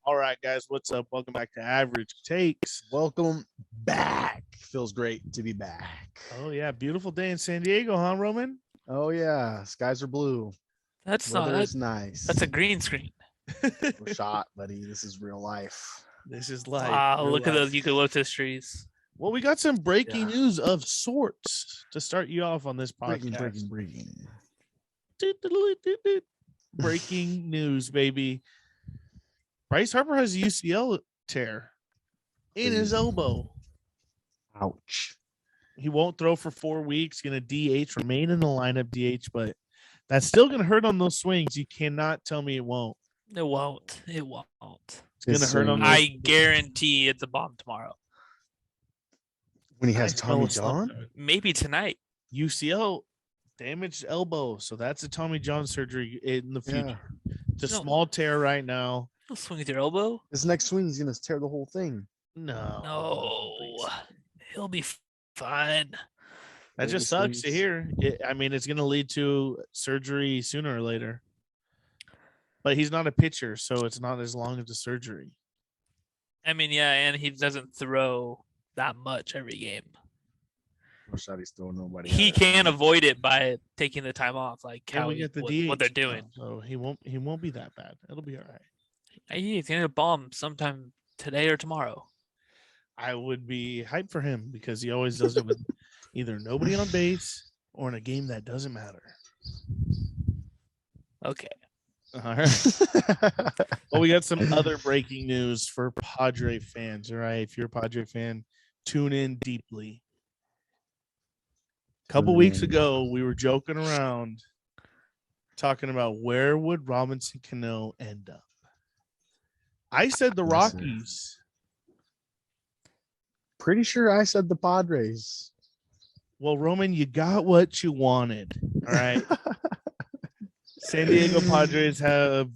All right, guys, what's up? Welcome back to Average Takes. Welcome back. Feels great to be back. Oh, yeah, beautiful day in San Diego, huh, Roman? Oh, yeah. Skies are blue. That's Weather not. is nice. That's a green screen. We're shot, buddy. This is real life. This is life. Wow, real look at life. those eucalyptus. Well, we got some breaking Yeah. news of sorts to start you off on this Breaking. podcast. Breaking news, baby. Bryce Harper has a UCL tear in his elbow. Ouch. He won't throw for 4 weeks. Going to DH, remain in the lineup DH, but that's still going to hurt on those swings. You cannot tell me it won't. It won't. It won't. It's going to hurt on those. I guarantee it's a bomb tomorrow. When he has I Tommy know John? something. Maybe tonight. UCL, damaged elbow. So that's a Tommy John surgery in the future. It's a No. small tear right now. Don't swing with your elbow. His next swing, he's going to tear the whole thing. No. No. He'll be fine. That just sucks to hear. It's going to lead to surgery sooner or later. But he's not a pitcher, so it's not as long as the surgery. I mean, yeah, and he doesn't throw that much every game. No shot he's throwing nobody. He out. can avoid it by taking the time off, like And how we get the what they're DH, doing. So he won't be that bad. It'll be all right. He's gonna bomb sometime today or tomorrow. I would be hyped for him because he always does it with either nobody on base or in a game that doesn't matter. Okay. All right. Well, we got some other breaking news for Padre fans. All right. If you're a Padre fan, tune in deeply. A couple weeks ago, we were joking around talking about where would Robinson Canó end up. I said the Rockies. Pretty sure I said the Padres. Well, Roman, you got what you wanted. All right. San Diego Padres have,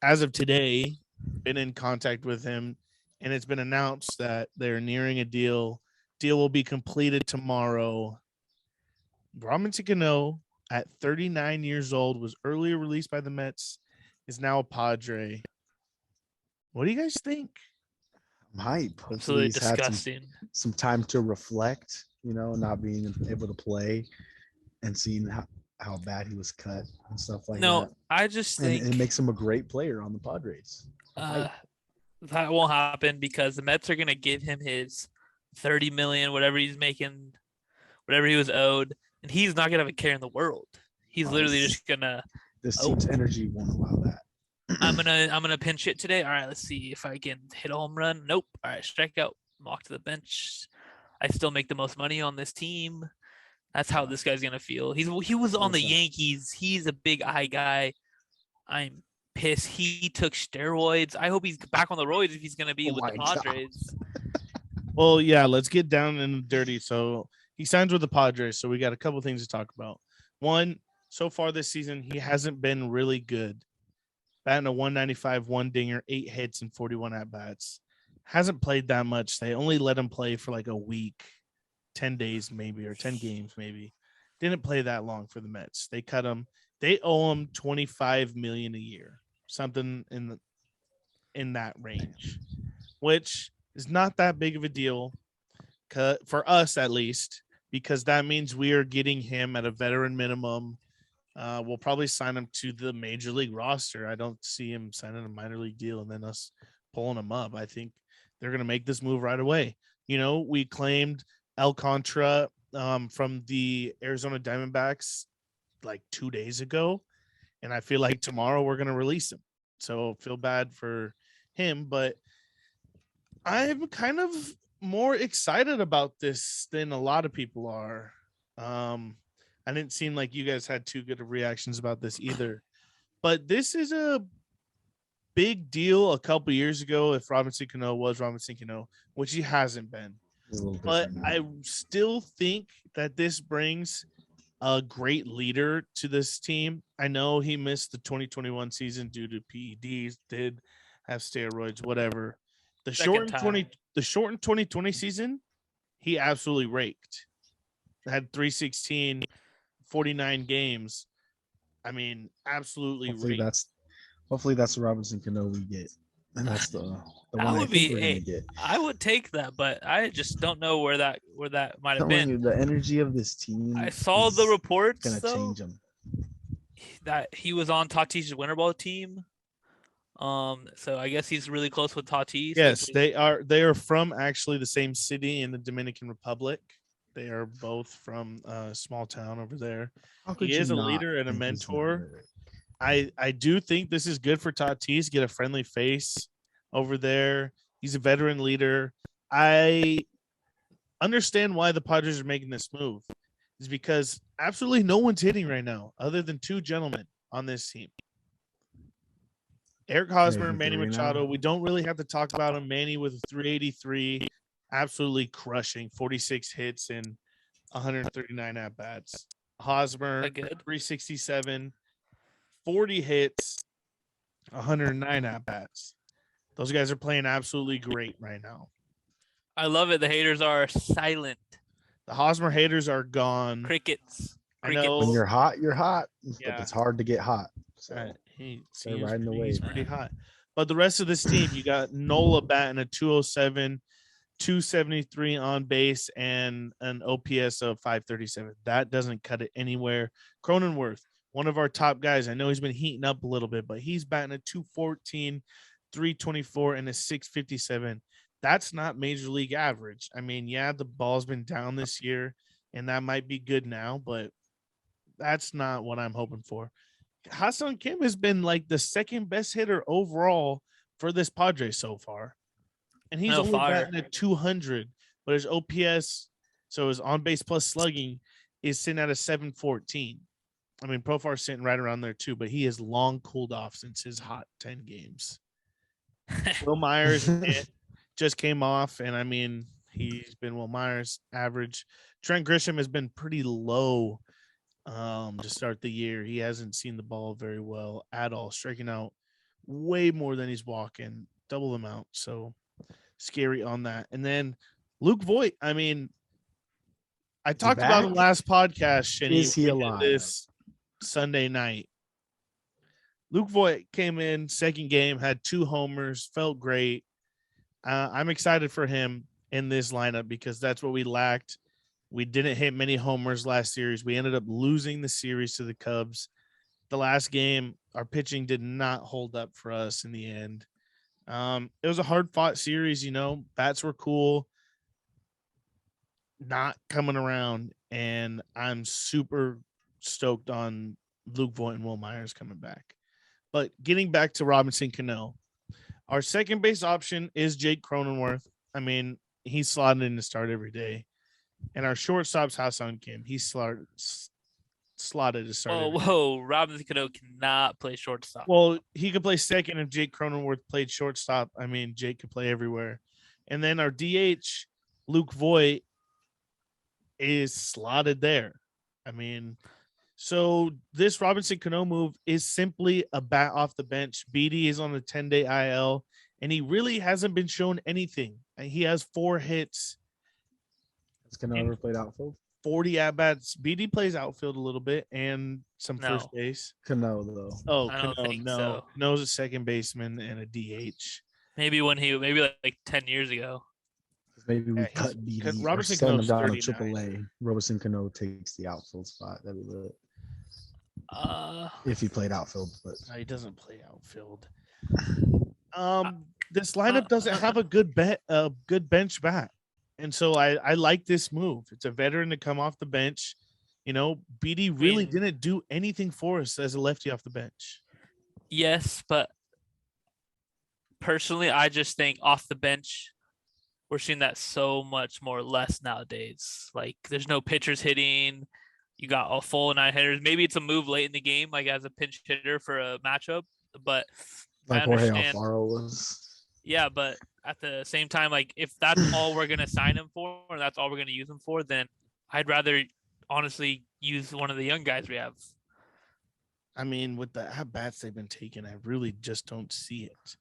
as of today, been in contact with him, and it's been announced that they're nearing a deal. Deal will be completed tomorrow. Robinson Canó, at 39 years old, was earlier released by the Mets, is now a Padre. What do you guys think? I'm hype. Hopefully Absolutely he's had disgusting. some time to reflect, not being able to play and seeing how bad he was cut and stuff like No, that. I just And think it makes him a great player on the Padres. that won't happen because the Mets are gonna give him his $30 million, whatever he's making, whatever he was owed, and he's not gonna have a care in the world. He's literally just gonna. This team's energy won't allow that. I'm gonna pinch hit today. All right, let's see if I can hit a home run. Nope. All right, strike out. Walk to the bench. I still make the most money on this team. That's how this guy's gonna feel. He was on the Yankees. He's a big eye guy. I'm pissed. He took steroids. I hope he's back on the roids if he's gonna be with the Padres. Well, yeah, let's get down in the dirty. So he signs with the Padres. So we got a couple things to talk about. One, so far this season, he hasn't been really good. Batting a 195, one dinger, 8 hits, and 41 at-bats. Hasn't played that much. They only let him play for like a week, 10 days maybe, or 10 games maybe. Didn't play that long for the Mets. They cut him. They owe him $25 million a year, something in that range, which is not that big of a deal for us at least, because that means we are getting him at a veteran minimum. We'll probably sign him to the major league roster. I don't see him signing a minor league deal and then us pulling him up. I think they're going to make this move right away. We claimed Alcantara from the Arizona Diamondbacks like 2 days ago, and I feel like tomorrow we're going to release him. So feel bad for him, but I'm kind of more excited about this than a lot of people are. I didn't seem like you guys had too good of reactions about this either, but this is a big deal a couple years ago if Robinson Canó was Robinson Canó, which he hasn't been. But I still think that this brings a great leader to this team. I know he missed the 2021 season due to PEDs, did have steroids, whatever. The shortened 2020 season, he absolutely raked. Had 316, 49 games. I mean, absolutely Hopefully raked. that's the Robinson Cano we get, and that's the That one I would think be we're gonna get. I would take that, but I just don't know where that might have Telling been. you, the energy of this team I saw the is reports gonna though change them. that he was on Tatis's winter ball team. So I guess he's really close with Tatis. Yes, they are. They are from actually the same city in the Dominican Republic. They are both from a small town over there. How He could you is a not leader and a think he's not mentor. good? I do think this is good for Tatis. Get a friendly face over there. He's a veteran leader. I understand why the Padres are making this move. Is because absolutely no one's hitting right now, other than two gentlemen on this team. Eric Hosmer, Maybe Manny three Machado. now. We don't really have to talk about him. Manny with a 383, absolutely crushing 46 hits and 139 at bats. Hosmer, That good. 367, 40 hits, 109 at bats. Those guys are playing absolutely great right now. I love it. The haters are silent. The Hosmer haters are gone. Crickets. I know. When you're hot, you're hot. Yeah. But it's hard to get hot. So He's riding the he's wave. pretty hot. But the rest of this team, you got Nola batting a 207, 273 on base, and an OPS of 537. That doesn't cut it anywhere. Cronenworth, one of our top guys. I know he's been heating up a little bit, but he's batting a 214, 324, and a 657. That's not major league average. I mean, yeah, the ball's been down this year, and that might be good now, but that's not what I'm hoping for. Hassan Kim has been like the second best hitter overall for this Padres so far. And he's only batting at 200, but his OPS, so his on base plus slugging, is sitting at a 714. I mean, Profar's sitting right around there too, but he has long cooled off since his hot 10 games. Will Myers just came off, and I mean, he's been Will Myers average. Trent Grisham has been pretty low to start the year. He hasn't seen the ball very well at all, striking out way more than he's walking, double the amount. So scary on that. And then Luke Voight, I mean, I talked about him last podcast, Shinny. Is he alive? This Sunday night. Luke Voight came in, second game, had 2 homers, felt great. I'm excited for him in this lineup because that's what we lacked. We didn't hit many homers last series. We ended up losing the series to the Cubs. The last game, our pitching did not hold up for us in the end. It was a hard-fought series, you know. Bats were cool, not coming around, and I'm super stoked on Luke Voigt and Will Myers coming back. But getting back to Robinson Canó, our second base option is Jake Cronenworth. I mean, he's slotted in to start every day. And our shortstop's Hassan Kim. He's slotted to start. Whoa. Robinson Canó cannot play shortstop. Well, he could play second if Jake Cronenworth played shortstop. I mean, Jake could play everywhere. And then our DH, Luke Voigt, is slotted there. I mean, so this Robinson Cano move is simply a bat off the bench. Beatty is on a 10-day IL, and he really hasn't been shown anything. He has 4 hits. Has Cano ever played outfield? 40 at-bats. Beatty plays outfield a little bit and some first base. Cano, though. Oh, I don't think no. so. Cano's a second baseman and a DH. Maybe like 10 years ago. Maybe we cut Beatty or Robinson send him Cano's down to 39. AAA. Robinson Cano takes the outfield spot. That'd be lit. If he played outfield, but No, he doesn't play outfield. This lineup doesn't have a good bench bat. And so I like this move. It's a veteran to come off the bench. You know, Beatty really didn't do anything for us as a lefty off the bench. Yes, but personally, I just think off the bench, we're seeing that so much more less nowadays. Like, there's no pitchers hitting. You got a full 9 hitters. Maybe it's a move late in the game, like as a pinch hitter for a matchup. But like Jorge Alfaro was. Yeah, but at the same time, like if that's all we're gonna sign him for, and that's all we're gonna use him for, then I'd rather honestly use one of the young guys we have. I mean, with the at bats they've been taking, I really just don't see it.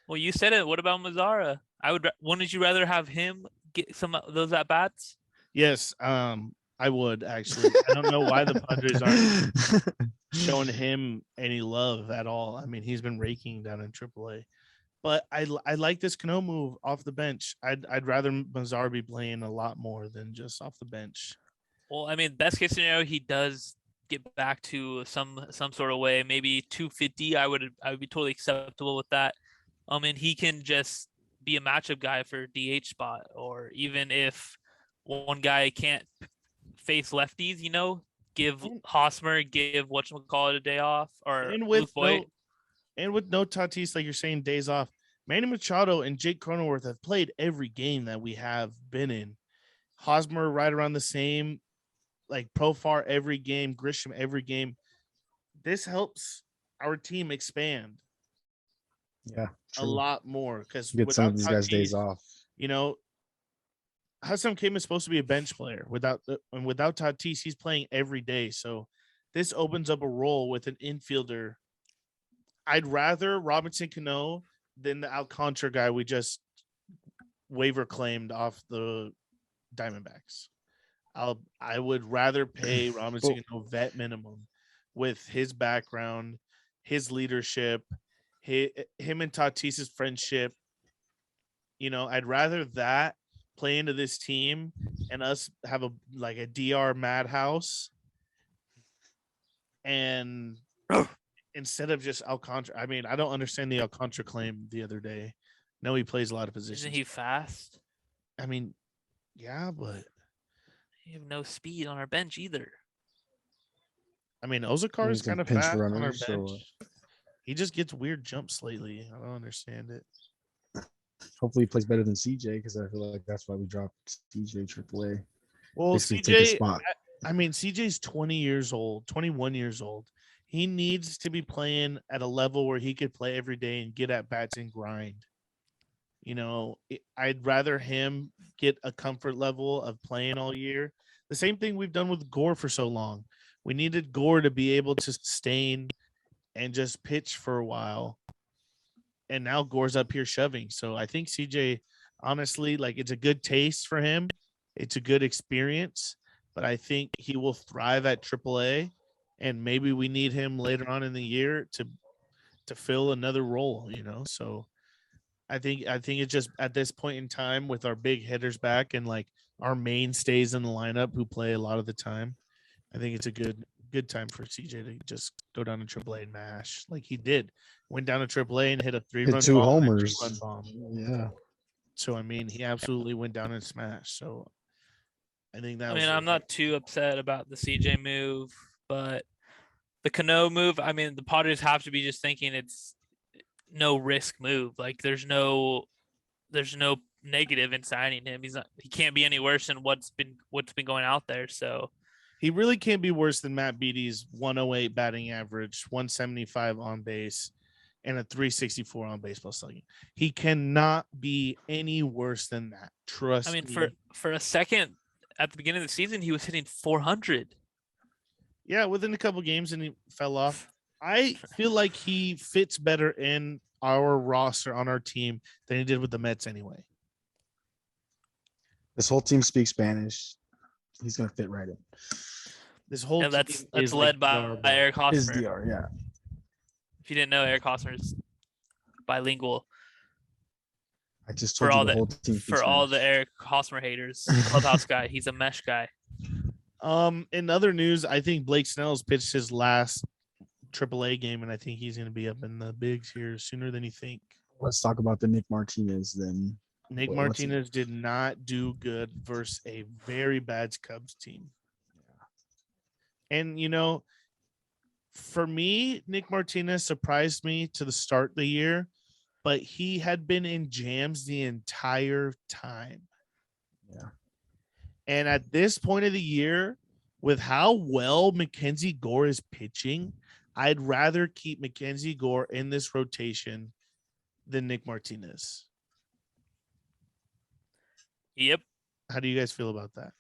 Well, you said it. What about Mazzara? Wouldn't you rather have him get some of those at bats? Yes, I would actually. I don't know why the Padres aren't showing him any love at all. I mean, he's been raking down in AAA. But I like this Cano move off the bench. I'd rather Mazar be playing a lot more than just off the bench. Well, I mean, best case scenario, he does get back to some sort of way. Maybe 250. I would be totally acceptable with that. And he can just be a matchup guy for DH spot, or even if one guy can't face lefties, give Hosmer, give whatchamacallit a day off, or And Luke with Voight. no Tatis, like you're saying, days off, Manny Machado and Jake Cronenworth have played every game that we have been in. Hosmer right around the same, like Profar every game, Grisham every game. This helps our team expand Yeah, a lot more because get some without of these guys' days Tatis, off. Hassan Kim is supposed to be a bench player. Without Tatis, he's playing every day. So this opens up a role with an infielder. I'd rather Robinson Canó than the Alcantara guy we just waiver claimed off the Diamondbacks. I would rather pay Robinson Cano vet minimum with his background, his leadership, him and Tatis's friendship. I'd rather that play into this team and us have a DR madhouse, and instead of just Alcantara. I mean, I don't understand the Alcantara claim the other day. No, he plays a lot of positions. Isn't he fast? I mean, yeah, but we have no speed on our bench either. I mean, Ozakar is kind of pinch fast on our runners, bench. He just gets weird jumps lately. I don't understand it. Hopefully he plays better than CJ, because I feel like that's why we dropped CJ AAA. Well, Basically take his CJ, spot. I mean, CJ's 20 years old, 21 years old. He needs to be playing at a level where he could play every day and get at bats and grind. I'd rather him get a comfort level of playing all year. The same thing we've done with Gore for so long. We needed Gore to be able to sustain and just pitch for a while. And now Gore's up here shoving. So I think CJ, honestly, it's a good taste for him. It's a good experience, but I think he will thrive at AAA, and maybe we need him later on in the year to fill another role, So I think it's just at this point in time with our big hitters back and our mainstays in the lineup who play a lot of the time, I think it's a good time for CJ to just go down to AAA and mash like he did. Went down to AAA and hit a 3-run Hit 2 bomb and a homers. 2-run bomb. Yeah. So I mean, he absolutely went down and smashed. So I think that. I'm not too upset about the CJ move, but the Cano move. I mean, the Padres have to be just thinking it's no risk move. Like there's no negative in signing him. He can't be any worse than what's been going out there. So he really can't be worse than Matt Beatty's 108 batting average, 175 on base, and a 364 on base plus slugging. He cannot be any worse than that. Trust me. For a second at the beginning of the season, he was hitting 400. Yeah, within a couple games, and he fell off. I feel like he fits better in our roster on our team than he did with the Mets anyway. This whole team speaks Spanish. He's gonna fit right in. This whole team that's led by Eric Hosmer. His DR, yeah. If you didn't know, Eric Hosmer is bilingual. I just told you the whole team. For all the Eric Hosmer haters, clubhouse guy, he's a mesh guy. In other news, I think Blake Snell's pitched his last AAA game, and I think he's going to be up in the bigs here sooner than you think. Let's talk about the Nick Martinez then. Nick Martinez did not do good versus a very bad Cubs team. Yeah. And, for me, Nick Martinez surprised me to the start of the year, but he had been in jams the entire time. Yeah. And at this point of the year, with how well Mackenzie Gore is pitching, I'd rather keep Mackenzie Gore in this rotation than Nick Martinez. Yep. How do you guys feel about that?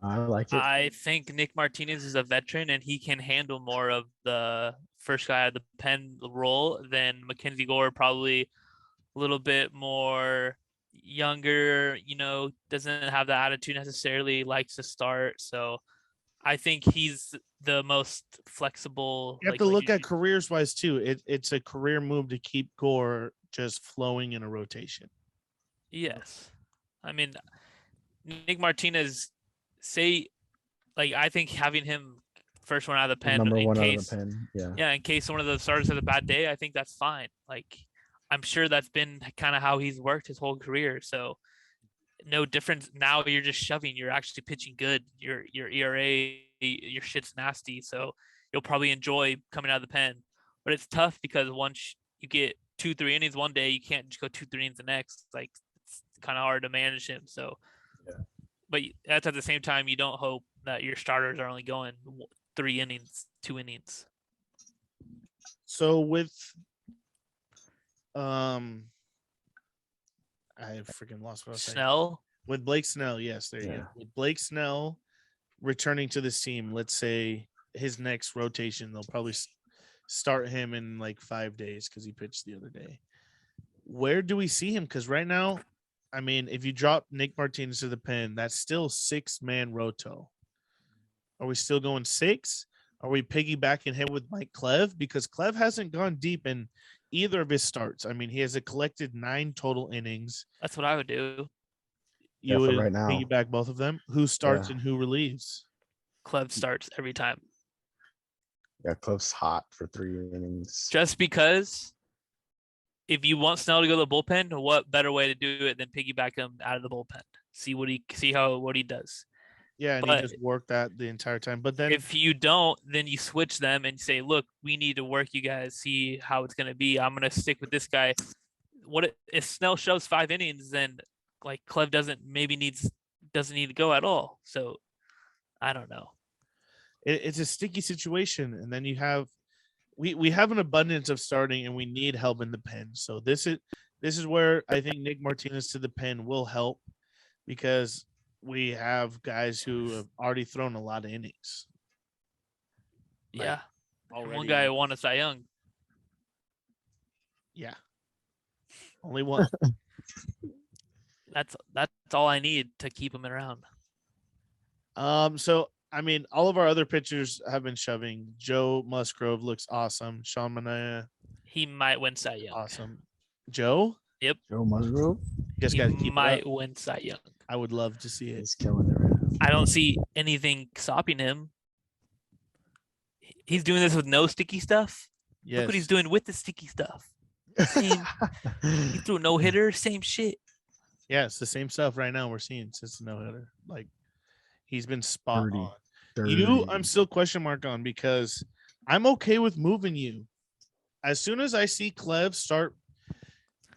I like it. I think Nick Martinez is a veteran and he can handle more of the first guy out of the pen role than Mackenzie Gore, probably a little bit more younger, doesn't have the attitude necessarily, likes to start. So I think he's the most flexible. You have to look at careers wise too. It's a career move to keep Gore just flowing in a rotation. Yes. I mean, Nick Martinez, I think having him first one out of the pen Number in one case, out of the pen. Yeah. yeah, in case one of the starters has a bad day, I think that's fine. Like, I'm sure that's been kind of how he's worked his whole career. So no difference. Now you're just shoving. You're actually pitching good. Your ERA, your shit's nasty. So you'll probably enjoy coming out of the pen. But it's tough because once you get 2-3 innings one day, you can't just go 2-3 innings the next. Like, it's kind of hard to manage him. So, Yeah. but that's at the same time, you don't hope that your starters are only going 3 innings, 2 innings. So with I freaking lost what I was saying. Snell, With Blake Snell, yes, there you go. With Blake Snell returning to this team, let's say his next rotation, they'll probably start him in like 5 days because he pitched the other day. Where do we see him? Because right now, I mean, if you drop Nick Martinez to the pen, that's still 6-man roto. Are we still going 6? Are we piggybacking him with Mike Clev? Because Clev hasn't gone deep in either of his starts. I mean, he has a collected 9 total innings. that's what I would do. You would right now. piggyback both of them. Who starts and who relieves? Clev starts every time. Yeah, Cleve's hot for 3 innings. Just because if you want Snell to go to the bullpen, what better way to do it than piggyback him out of the bullpen? See what he does. Yeah, and he just worked that the entire time. But then if you don't, then you switch them and say, look, we need to work you guys, see how it's gonna be. I'm gonna stick with this guy. If Snell shows 5 innings, then like Clev doesn't need to go at all. So I don't know. It's a sticky situation, and then you have we have an abundance of starting, and we need help in the pen. So this is where I think Nick Martinez to the pen will help, because we have guys who have already thrown a lot of innings. Yeah, one guy won a Cy Young. Yeah, only one. That's all I need to keep him around. So I mean, all of our other pitchers have been shoving. Joe Musgrove looks awesome. Sean Manaea, he might win Cy Young. Awesome. Joe? Yep. Joe Musgrove? Just got to keep might win Cy Young. I would love to see it. He's killing it right now. I don't see anything stopping him. He's doing this with no sticky stuff. Yes. Look what he's doing with the sticky stuff. He threw a no-hitter, same shit. Yeah, it's the same stuff right now we're seeing since the no-hitter. Like, he's been spot on. You, I'm still question mark on, because I'm okay with moving you. As soon as I see Clev start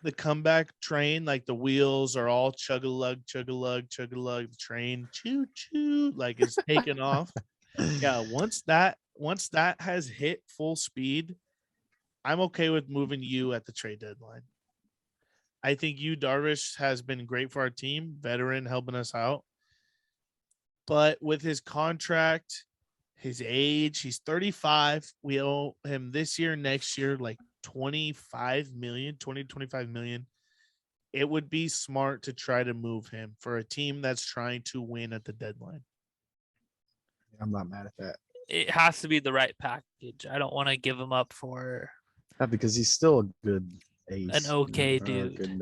the comeback train, like the wheels are all chug-a-lug, chug-a-lug, chug-a-lug, the train, choo-choo, like it's taking off. Yeah, once that has hit full speed, I'm okay with moving you at the trade deadline. I think Darvish has been great for our team, veteran, helping us out. But with his contract, his age, he's 35. We owe him this year, next year, like 25 million. It would be smart to try to move him for a team that's trying to win at the deadline. I'm not mad at that. It has to be the right package. I don't want to give him up for because he's still a good ace. An okay dude. Good,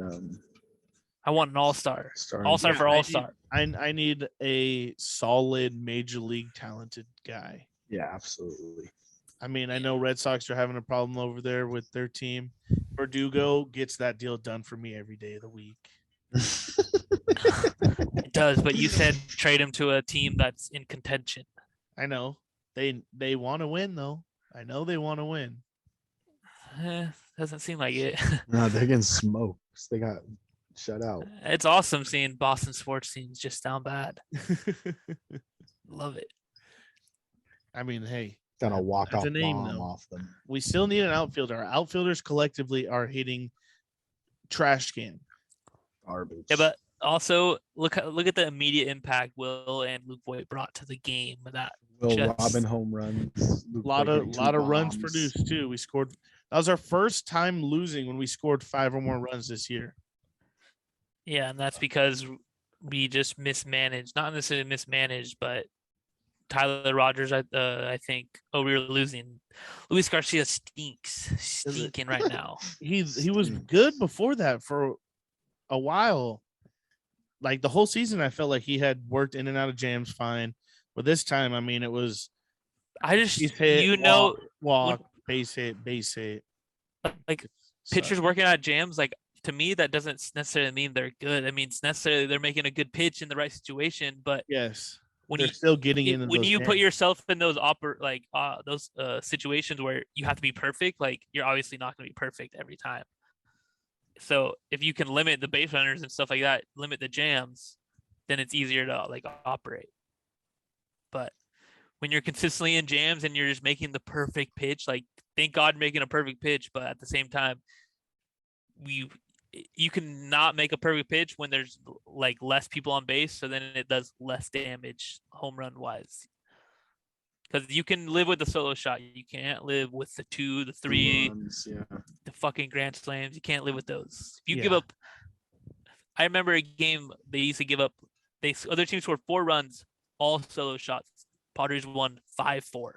I want an all-star. starting- All-star for all-star. I need a solid major league talented guy. Yeah, absolutely. I mean, I know Red Sox are having a problem over there with their team. Verdugo gets that deal done for me every day of the week. It does, but you said trade him to a team that's in contention. I know. They want to win, though. I know they want to win. Doesn't seem like it. No, they're getting smoked. They got shut out. It's awesome seeing Boston sports teams just down bad. Love it. I mean, hey. Got a walk-off name, bomb though. off them. We still need an outfielder. Our outfielders collectively are hitting trash can. Garbage. Yeah, but also look at the immediate impact Will and Luke Voight brought to the game with that. Robin home runs. A lot of runs produced too. We scored. That was our first time losing when we scored 5 or more runs this year. Yeah, and that's because we just mismanaged. Not necessarily mismanaged, but Tyler Rogers, I think. Oh, we were losing. Luis Garcia stinking right now. He was good before that for a while. Like the whole season, I felt like he had worked in and out of jams fine. But this time, I mean, it was I just base hit, you know walk, base hit. like So, pitchers working out jams, like to me that doesn't necessarily mean they're good. I mean, it's necessarily they're making a good pitch in the right situation, but yes, when they're still getting in. when those you put jams. yourself in those those situations where you have to be perfect, like you're obviously not going to be perfect every time. So if you can limit the base runners and stuff like that, limit the jams, then it's easier to like operate. But when you're consistently in jams and you're just making the perfect pitch, like thank God making a perfect pitch, but at the same time, you can not make a perfect pitch when there's like less people on base, so then it does less damage home run wise. Because you can live with the solo shot, you can't live with the 2, the 3, the fucking grand slams. You can't live with those. If you give up, I remember a game they used to give up. Other teams scored 4 runs, all solo shots. Padres won 5-4.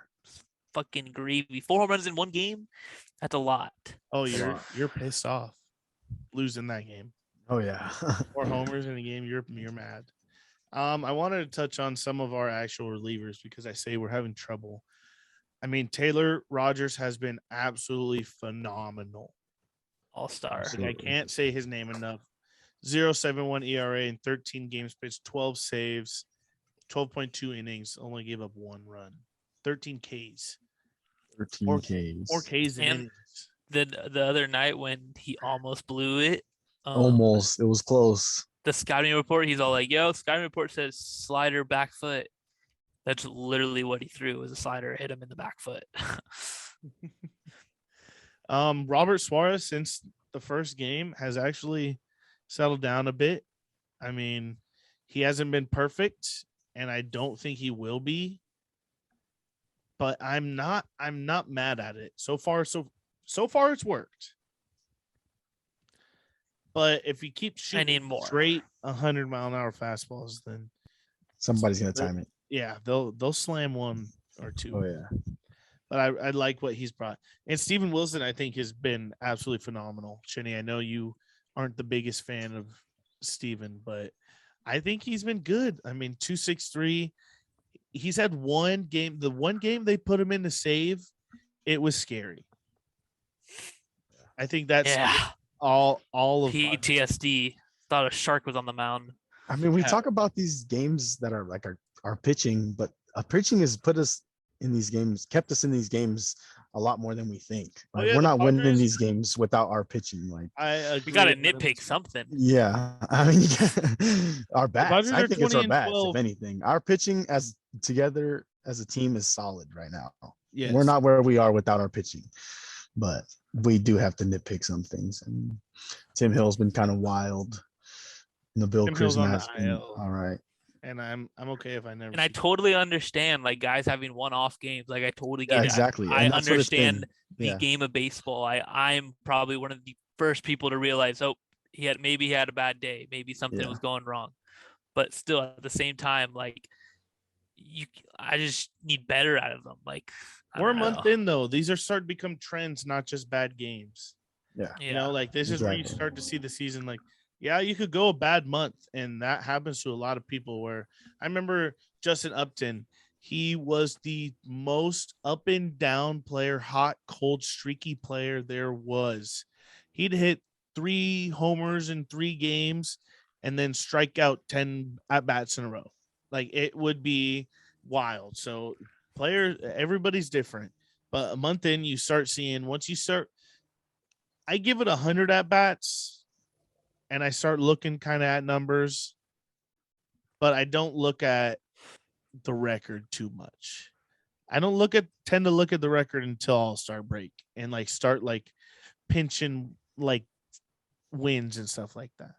Fucking gravy. 4 home runs in one game. That's a lot. Oh, you're pissed off losing that game. Oh yeah. 4 homers in a game. You're mad. I wanted to touch on some of our actual relievers because I say we're having trouble. I mean, Taylor Rogers has been absolutely phenomenal. All-star. I can't say his name enough. 0.71 ERA in 13 games pitched, 12 saves, 12.2 innings, only gave up 1 run. 13 Ks. 13 Ks. 4 Ks in innings. The other night when he almost blew it. Almost. It was close. The scouting report, he's all like, yo, scouting report says slider back foot. That's literally what he threw, was a slider, hit him in the back foot. Robert Suarez, since the first game, has actually settled down a bit. I mean, he hasn't been perfect, and I don't think he will be. But I'm not mad at it. So far it's worked. But if you keep shooting straight 100-mile-an-hour fastballs, then somebody's gonna time it. Yeah, they'll slam 1 or 2. Oh yeah. But I like what he's brought. And Steven Wilson, I think, has been absolutely phenomenal. Chinny, I know you aren't the biggest fan of Steven, but I think he's been good. I mean, 2.63. He's had one game. The one game they put him in to save, it was scary. I think that's all of PTSD. Thought a shark was on the mound. I mean, we talk about these games that are like our pitching, but our pitching has put us in these games, kept us in these games a lot more than we think. Like, we're not winning these games without our pitching. Like, we got to nitpick something. Yeah, I mean, our bats. I think it's our bats. If anything, our pitching as together as a team is solid right now. Yes. We're not where we are without our pitching, but we do have to nitpick some things. I mean, Tim Hill's been kind of wild. Nabil Krisma has been all right. And I'm okay if I never. And I totally understand, like, guys having one-off games. Like, I totally get it. Exactly. I understand the game of baseball. I'm probably one of the first people to realize, he had a bad day. Maybe something was going wrong. But still, at the same time, like, I just need better out of them. Like, we're a month in though. These are starting to become trends, not just bad games. Yeah. You know, like this is where you start to see the season. Like, yeah, you could go a bad month, and that happens to a lot of people. Where I remember Justin Upton, he was the most up and down player, hot, cold, streaky player there was. He'd hit 3 homers in 3 games and then strike out 10 at bats in a row. Like, it would be wild. So everybody's different, but a month in, you start seeing, I give it 100 at bats and I start looking kind of at numbers, but I don't look at the record too much. I don't tend to look at the record until All-Star break and like start like pinching like wins and stuff like that.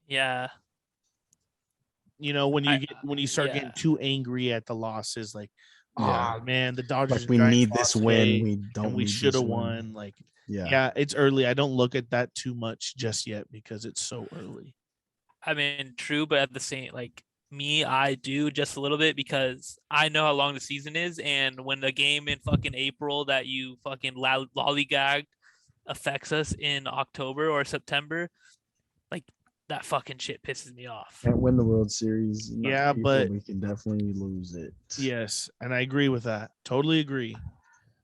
Yeah. You know, when you start getting too angry at the losses, like, man, the Dodgers. Like, we need this win. We should have won. Like, it's early. I don't look at that too much just yet because it's so early. I mean, true, but at the same, like, Me, I do just a little bit because I know how long the season is, and when the game in fucking April that you fucking lollygagged affects us in October or September, like that fucking shit pisses me off. Can't win the World Series. Yeah, but we can definitely lose it. yes, and I agree with that. Totally agree.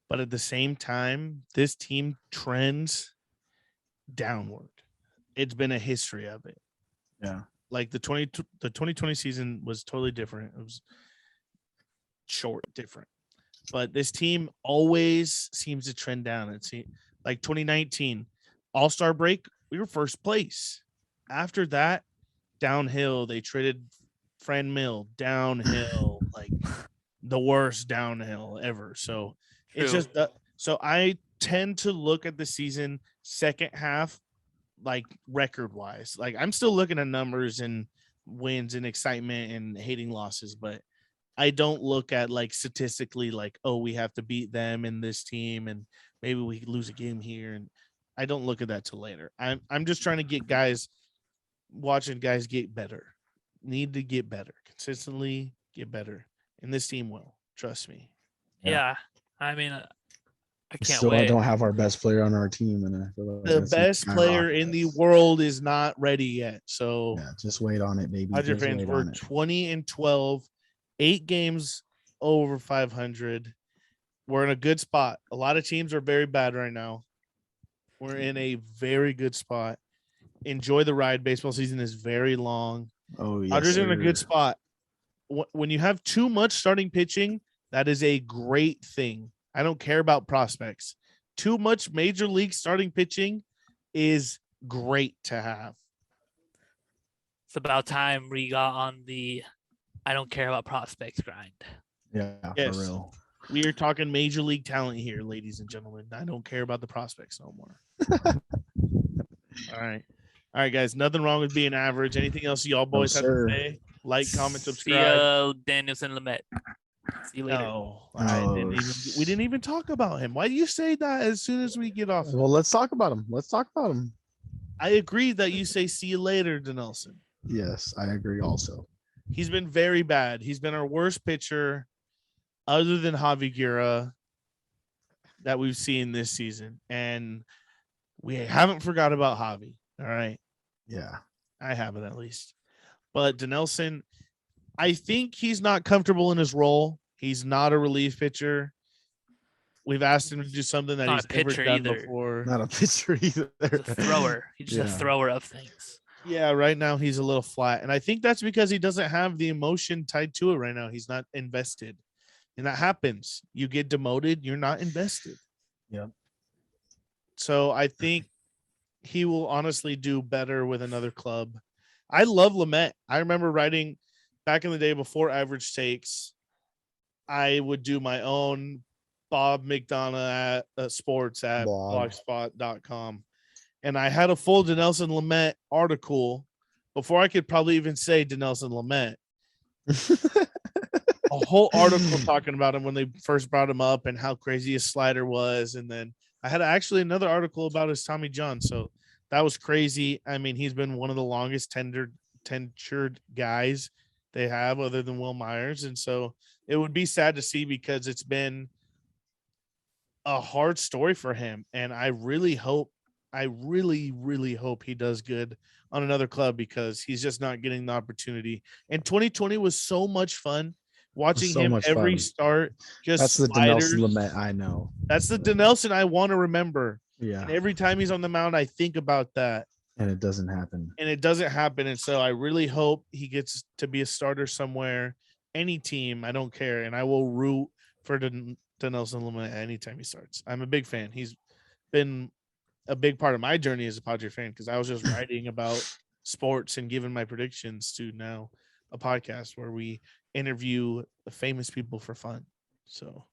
But at the same time, this team trends downward. It's been a history of it. Yeah. Like the 2020 season was totally different. It was short, different. But this team always seems to trend down. It's like 2019 All-Star break, we were first place. After that, downhill. They traded Fran Mill, downhill, like the worst downhill ever. So it's just so I tend to look at the season second half, like record wise. Like I'm still looking at numbers and wins and excitement and hating losses, but I don't look at like statistically like, oh, we have to beat them in this team and maybe we lose a game here. And I don't look at that till later. I'm just trying to get watching guys get better. Need to get better. Consistently get better. And this team will. Trust me. Yeah. I mean, I can't Still wait. don't have our best player on our team, and I feel like The best player in the world is not ready yet. So yeah, just wait on it, baby. Padres fans, we're 20-12, 8 games over 500. We're in a good spot. A lot of teams are very bad right now. We're in a very good spot. Enjoy the ride. Baseball season is very long. Oh, yes. Padres are in a good spot. When you have too much starting pitching, that is a great thing. I don't care about prospects. Too much major league starting pitching is great to have. It's about time we got on the I don't care about prospects grind. Yeah, yes. For real. We are talking major league talent here, ladies and gentlemen. I don't care about the prospects no more. All right. All right, guys. Nothing wrong with being average. Anything else y'all boys have to say? Like, comment, subscribe. See ya, Danielson Lamet. See you later. No, we didn't even talk about him. Why do you say that as soon as we get off? Well, let's talk about him. I agree that you say see you later, Denelson. Yes, I agree also. He's been very bad. He's been our worst pitcher other than Javi Guerra that we've seen this season. And we haven't forgot about Javi. All right. Yeah. I haven't at least. But Denelson, I think he's not comfortable in his role. He's not a relief pitcher. We've asked him to do something that he's never done before. Not a pitcher either. He's a thrower. He's just a thrower of things. Yeah, right now he's a little flat. And I think that's because he doesn't have the emotion tied to it right now. He's not invested. And that happens. You get demoted, you're not invested. Yeah. So I think he will honestly do better with another club. I love Lamet. I remember writing back in the day before Average Takes, I would do my own Bob McDonough at sports at blogspot.com. And I had a full Denelson Lamet article before I could probably even say Denelson Lamet. A whole article talking about him when they first brought him up and how crazy his slider was. And then I had actually another article about his Tommy John. So that was crazy. I mean, he's been one of the longest tenured guys they have other than Will Myers. And so it would be sad to see because it's been a hard story for him. And I really hope he does good on another club because he's just not getting the opportunity. And 2020 was so much fun watching him every start. That's the Denelson Lamet I know. That's the Denelson I want to remember. Yeah. And every time he's on the mound, I think about that. And it doesn't happen. And so I really hope he gets to be a starter somewhere, any team. I don't care. And I will root for Denelson Lamet anytime he starts. I'm a big fan. He's been a big part of my journey as a Padre fan because I was just writing about sports and giving my predictions to now a podcast where we interview famous people for fun. So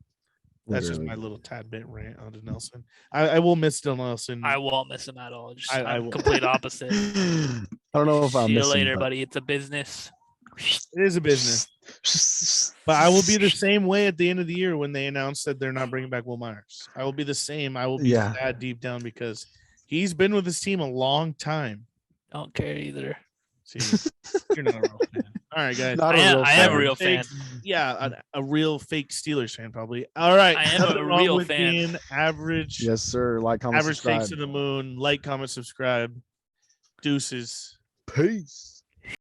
that's just my little tad bit rant on Denelson. I will miss Denelson. I won't miss him at all. Just I'm complete opposite. I don't know if I'll miss him. See you later, buddy. It's a business. It is a business. But I will be the same way at the end of the year when they announce that they're not bringing back Will Myers. I will be the same. I will be sad deep down because he's been with his team a long time. Don't care either. See, you're not a real fan. All right, guys. Not a real I am a fan. real fan. Yeah, a real fake Steelers fan, probably. All right. I am nothing a wrong real with fan. being average. Yes, sir. Like, comment, Average subscribe. takes to the moon. Like, comment, subscribe. Deuces. Peace.